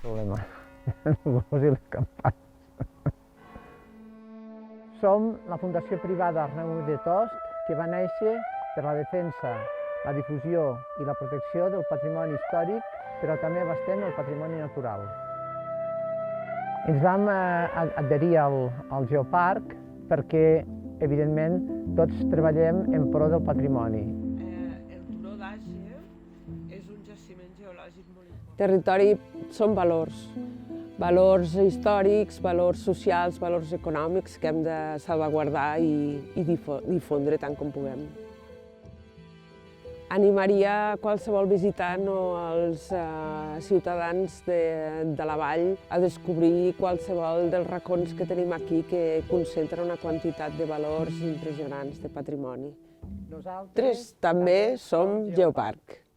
Problema. No posi les campanes. Som la Fundació Privada Arnau de Tost, que va néixer per la defensa, la difusió i la protecció del patrimoni històric, però també abastem el patrimoni natural. Ens vam adherir al Geoparc perquè, evidentment, tots treballem en pro del patrimoni. El turó d'Àger és un jaciment geològic molt important. Territori són valors. Valors històrics, valors socials, valors econòmics que hem de salvaguardar i difondre tant com puguem. Animaria qualsevol visitant o els ciutadans de la vall a descobrir qualsevol dels racons que tenim aquí que concentra una quantitat de valors impressionants de patrimoni. Nosaltres també som Geoparc.